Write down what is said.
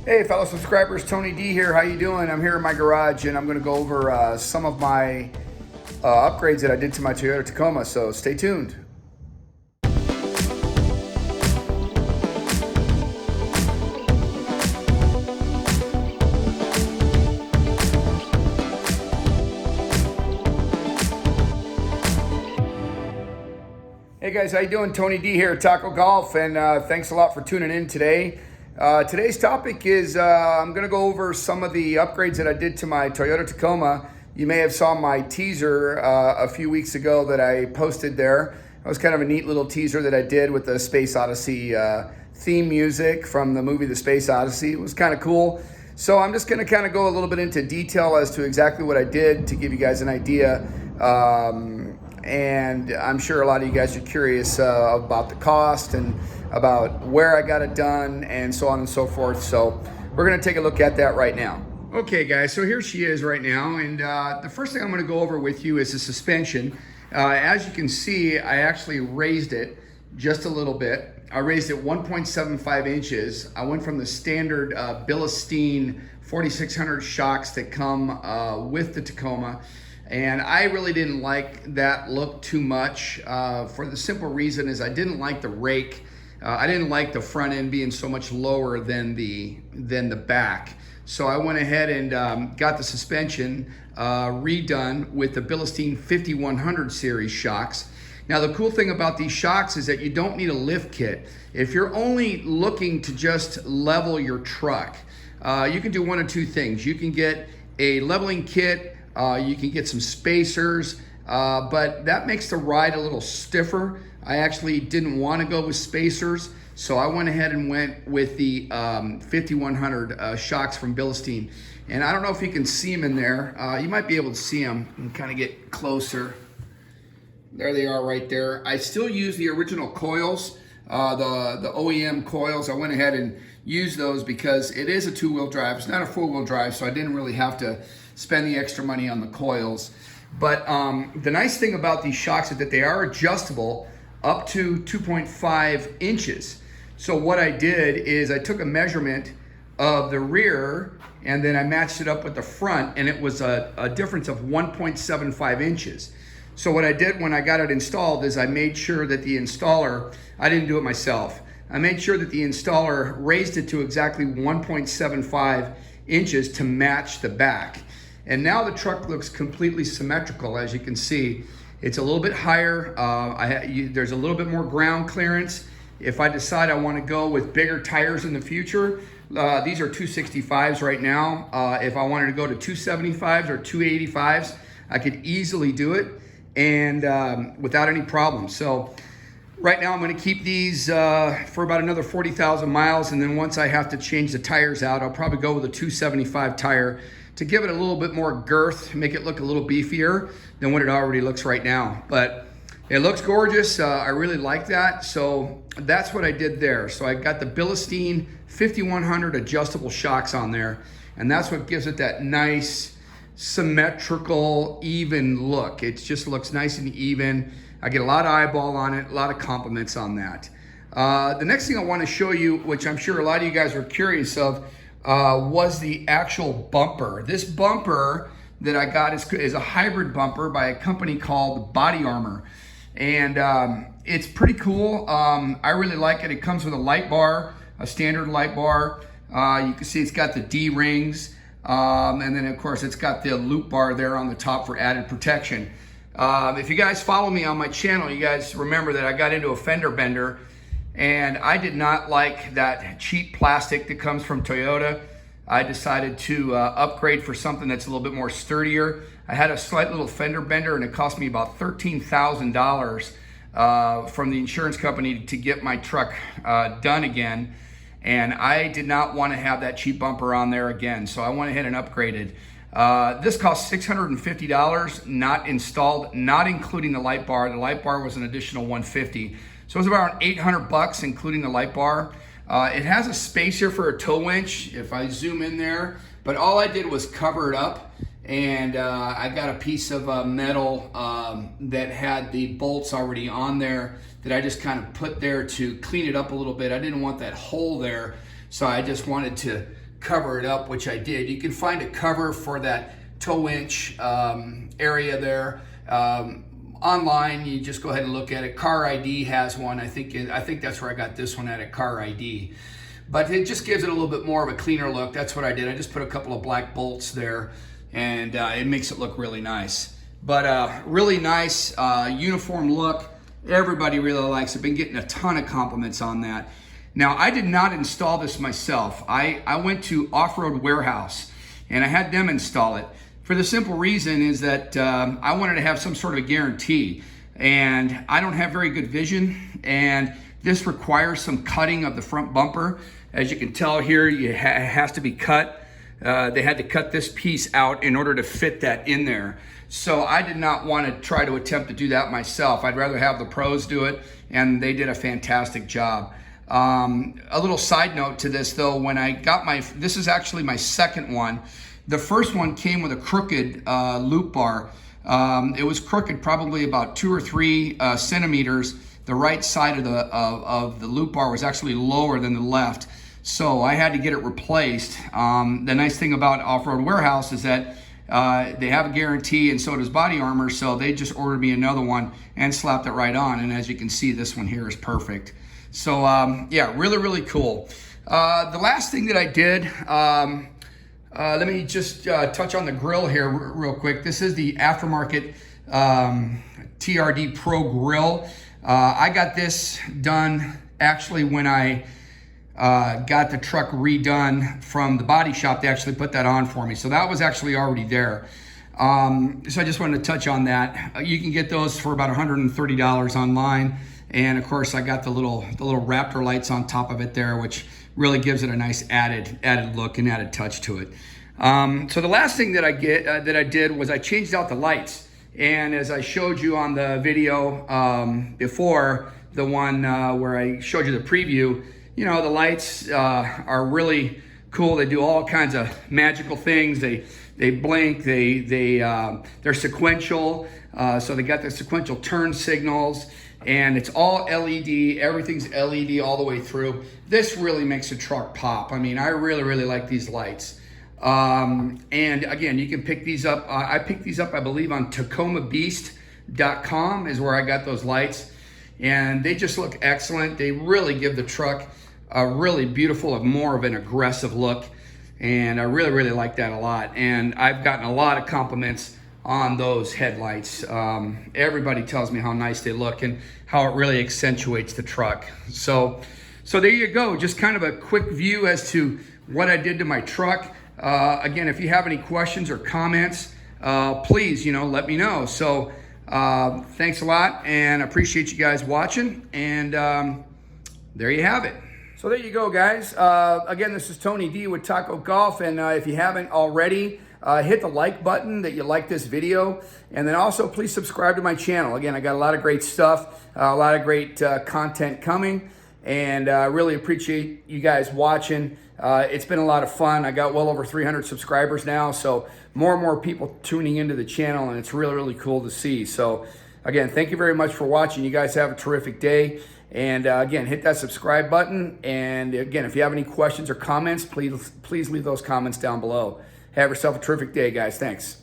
Hey fellow subscribers, Tony D here. How you doing? I'm here in my garage and I'm going to go over some of my upgrades that I did to my Toyota Tacoma, so stay tuned. Hey guys, how you doing? Tony D here at Taco Golf, and thanks a lot for tuning in today. Today's topic is I'm going to go over some of the upgrades that I did to my Toyota Tacoma. You may have saw my teaser a few weeks ago that I posted there. It was kind of a neat little teaser that I did with the Space Odyssey theme music from the movie The Space Odyssey. It was kind of cool. So I'm just going to kind of go a little bit into detail as to exactly what I did to give you guys an idea. And I'm sure a lot of you guys are curious about the cost and about where I got it done and so on and so forth. So we're going to take a look at that right now. Okay guys, so here she is right now, and the first thing I'm going to go over with you is the suspension. As you can see, I actually raised it just a little bit. I raised it 1.75 inches. I went from the standard Bilstein 4600 shocks that come with the Tacoma. And I really didn't like that look too much for the simple reason is I didn't like the rake. I didn't like the front end being so much lower than the back. So I went ahead and got the suspension redone with the Bilstein 5100 series shocks. Now the cool thing about these shocks is that you don't need a lift kit. If you're only looking to just level your truck, you can do one of two things. You can get a leveling kit. You can get some spacers, but that makes the ride a little stiffer. I actually didn't want to go with spacers, so I went ahead and went with the 5100 shocks from Bilstein. And I don't know if you can see them in there. You might be able to see them and kind of get closer. There they are right there. I still use the original coils, the OEM coils. I went ahead and used those because it is a two-wheel drive. It's not a four-wheel drive, so I didn't really have to spend the extra money on the coils. But the nice thing about these shocks is that they are adjustable up to 2.5 inches. So what I did is I took a measurement of the rear and then I matched it up with the front, and it was a difference of 1.75 inches. So what I did when I got it installed is I made sure that the installer, I didn't do it myself, I made sure that the installer raised it to exactly 1.75 inches to match the back. And now the truck looks completely symmetrical. As you can see, it's a little bit higher. There's a little bit more ground clearance. If I decide I want to go with bigger tires in the future, these are 265s right now. If I wanted to go to 275s or 285s, I could easily do it and without any problem. So right now I'm going to keep these for about another 40,000 miles, and then once I have to change the tires out, I'll probably go with a 275 tire to give it a little bit more girth, make it look a little beefier than what it already looks right now. But it looks gorgeous. I really like that. So that's what I did there. So I got the Bilstein 5100 adjustable shocks on there, and that's what gives it that nice, symmetrical, even look. It just looks nice and even. I get a lot of eyeball on it, a lot of compliments on that. The next thing I want to show you, which I'm sure a lot of you guys are curious of, was the actual bumper. This bumper that I got is a hybrid bumper by a company called Body Armor. And it's pretty cool. I really like it. It comes with a light bar, a standard light bar. You can see it's got the D-rings. And then of course it's got the loop bar there on the top for added protection. If you guys follow me on my channel, you guys remember that I got into a fender bender, and I did not like that cheap plastic that comes from Toyota. I decided to upgrade for something that's a little bit more sturdier. I had a slight little fender bender, and it cost me about $13,000 from the insurance company to get my truck done again. And I did not want to have that cheap bumper on there again, so I went ahead and upgraded. This cost $650, not installed, not including the light bar. The light bar was an additional $150. So it was about $800 including the light bar. It has a space here for a tow winch if I zoom in there, but all I did was cover it up, and I got a piece of metal that had the bolts already on there that I just kind of put there to clean it up a little bit. I didn't want that hole there, so I just wanted to cover it up, which I did. You can find a cover for that toe inch area there. Online, you just go ahead and look at it. Car ID has one. I think that's where I got this one at Car ID. But it just gives it a little bit more of a cleaner look. That's what I did. I just put a couple of black bolts there, and it makes it look really nice. But really nice uniform look. Everybody really likes it. Been getting a ton of compliments on that. Now, I did not install this myself. I went to Off-Road Warehouse, and I had them install it. For the simple reason is that I wanted to have some sort of a guarantee, and I don't have very good vision, and this requires some cutting of the front bumper. As you can tell here, it has to be cut. They had to cut this piece out in order to fit that in there. So I did not want to try to attempt to do that myself. I'd rather have the pros do it, and they did a fantastic job. A little side note to this though, when I got this is actually my second one. The first one came with a crooked loop bar. It was crooked probably about 2 or 3 centimeters. The right side of the loop bar was actually lower than the left. So I had to get it replaced. The nice thing about Off-Road Warehouse is that they have a guarantee, and so does Body Armor. So they just ordered me another one and slapped it right on. And as you can see, this one here is perfect. So yeah, really, really cool. The last thing that I did, let me just touch on the grill here real quick. This is the aftermarket TRD Pro grill. I got this done actually when I got the truck redone from the body shop. They actually put that on for me. So that was actually already there. So I just wanted to touch on that. You can get those for about $130 online. And of course I got the little Raptor lights on top of it there, which really gives it a nice added look and added touch to it. So the last thing that I did was I changed out the lights. And as I showed you on the video before, the one where I showed you the preview, you know, the lights are really cool. They do all kinds of magical things. They blink. They're sequential. So they got the sequential turn signals, and it's all LED. Everything's LED all the way through. This really makes the truck pop. I mean, I really, really like these lights. And again, you can pick these up. I picked these up, I believe, on TacomaBeast.com is where I got those lights. And they just look excellent. They really give the truck a really beautiful, more of an aggressive look. And I really, really like that a lot. And I've gotten a lot of compliments on those headlights. Everybody tells me how nice they look and how it really accentuates the truck. So there you go. Just kind of a quick view as to what I did to my truck. Again, if you have any questions or comments, please, let me know. So thanks a lot, and appreciate you guys watching. And there you have it. So there you go, guys. Again, this is Tony D with Taco Golf, and if you haven't already, hit the like button that you like this video, and then also please subscribe to my channel. Again, I got a lot of great stuff, a lot of great content coming, and I really appreciate you guys watching. It's been a lot of fun. I got well over 300 subscribers now, so more and more people tuning into the channel, and it's really, really cool to see. So again, thank you very much for watching. You guys have a terrific day. And again, hit that subscribe button. And again, if you have any questions or comments, please leave those comments down below. Have yourself a terrific day, guys. Thanks.